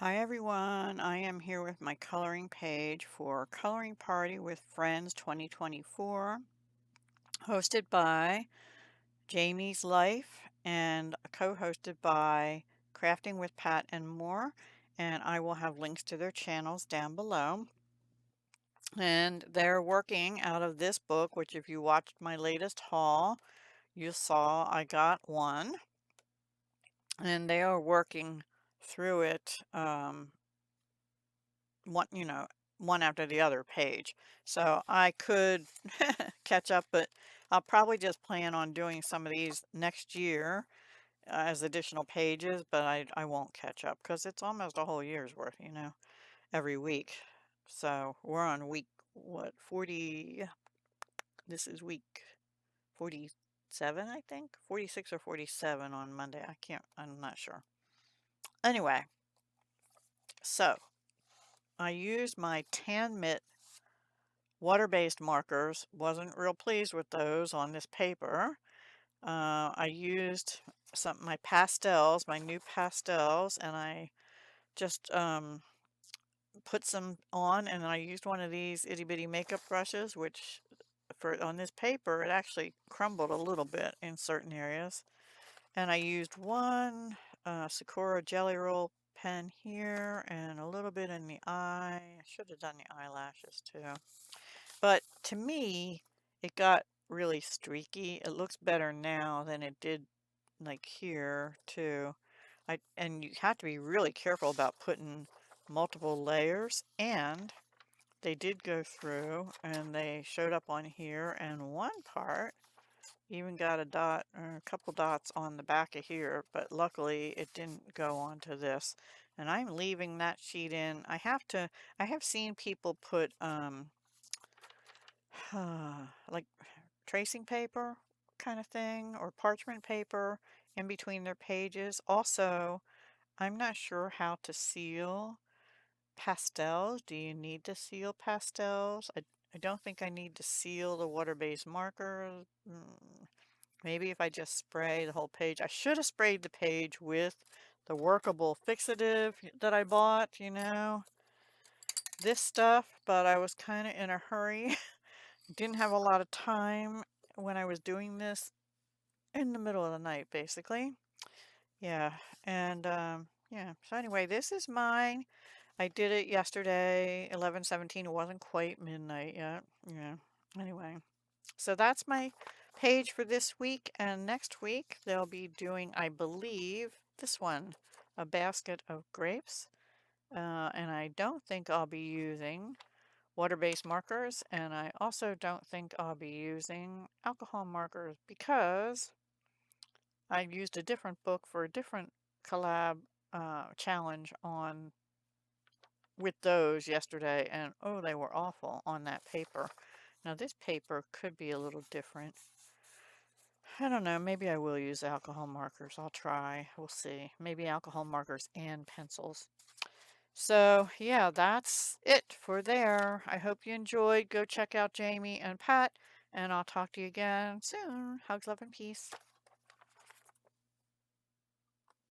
Hi everyone, I am here with my coloring page for Coloring Party with Friends 2024, hosted by Jamie's Life and co-hosted by Crafting with Pat and More, and I will have links to their channels down below. And they're working out of this book, which if you watched my latest haul, you saw I got one, and they are working through it one, one after the other page. So I could catch up, but I'll probably just plan on doing some of these next year as additional pages, but I won't catch up because it's almost a whole year's worth, every week. So we're on week, what, 40, this is week 47, I think, 46 or 47 on Monday. I'm not sure. Anyway, so I used my Tan Mitt water-based markers. Wasn't real pleased with those on this paper. I used my pastels, my new pastels, and I just put some on, and I used one of these itty-bitty makeup brushes, which on this paper, it actually crumbled a little bit in certain areas. And I used one Sakura Jelly Roll pen here and a little bit in the eye. I should have done the eyelashes too. But to me, it got really streaky. It looks better now than it did like here too. And you have to be really careful about putting multiple layers, and they did go through and they showed up on here, and one part even got a dot or a couple dots on the back of here, but luckily it didn't go onto this. And I'm leaving that sheet in. I have seen people put like tracing paper kind of thing or parchment paper in between their pages. Also, I'm not sure how to seal pastels. Do you need to seal pastels? I don't think I need to seal the water-based markers. Maybe if I just spray the whole page. I should have sprayed the page with the workable fixative that I bought, this stuff, but I was kind of in a hurry. Didn't have a lot of time when I was doing this in the middle of the night, basically. Yeah, and yeah. So anyway, this is mine. I did it yesterday, 11:17. It wasn't quite midnight yet. Yeah. Anyway, so that's my page for this week, and next week they'll be doing, I believe, this one, a basket of grapes. And I don't think I'll be using water-based markers, and I also don't think I'll be using alcohol markers because I used a different book for a different collab challenge on with those yesterday, and oh, they were awful on that paper. Now this paper could be a little different. I don't know, maybe I will use alcohol markers. I'll try. We'll see. Maybe alcohol markers and pencils. So yeah, that's it for there. I hope you enjoyed. Go check out Jamie and Pat, and I'll talk to you again soon. Hugs, love, and peace.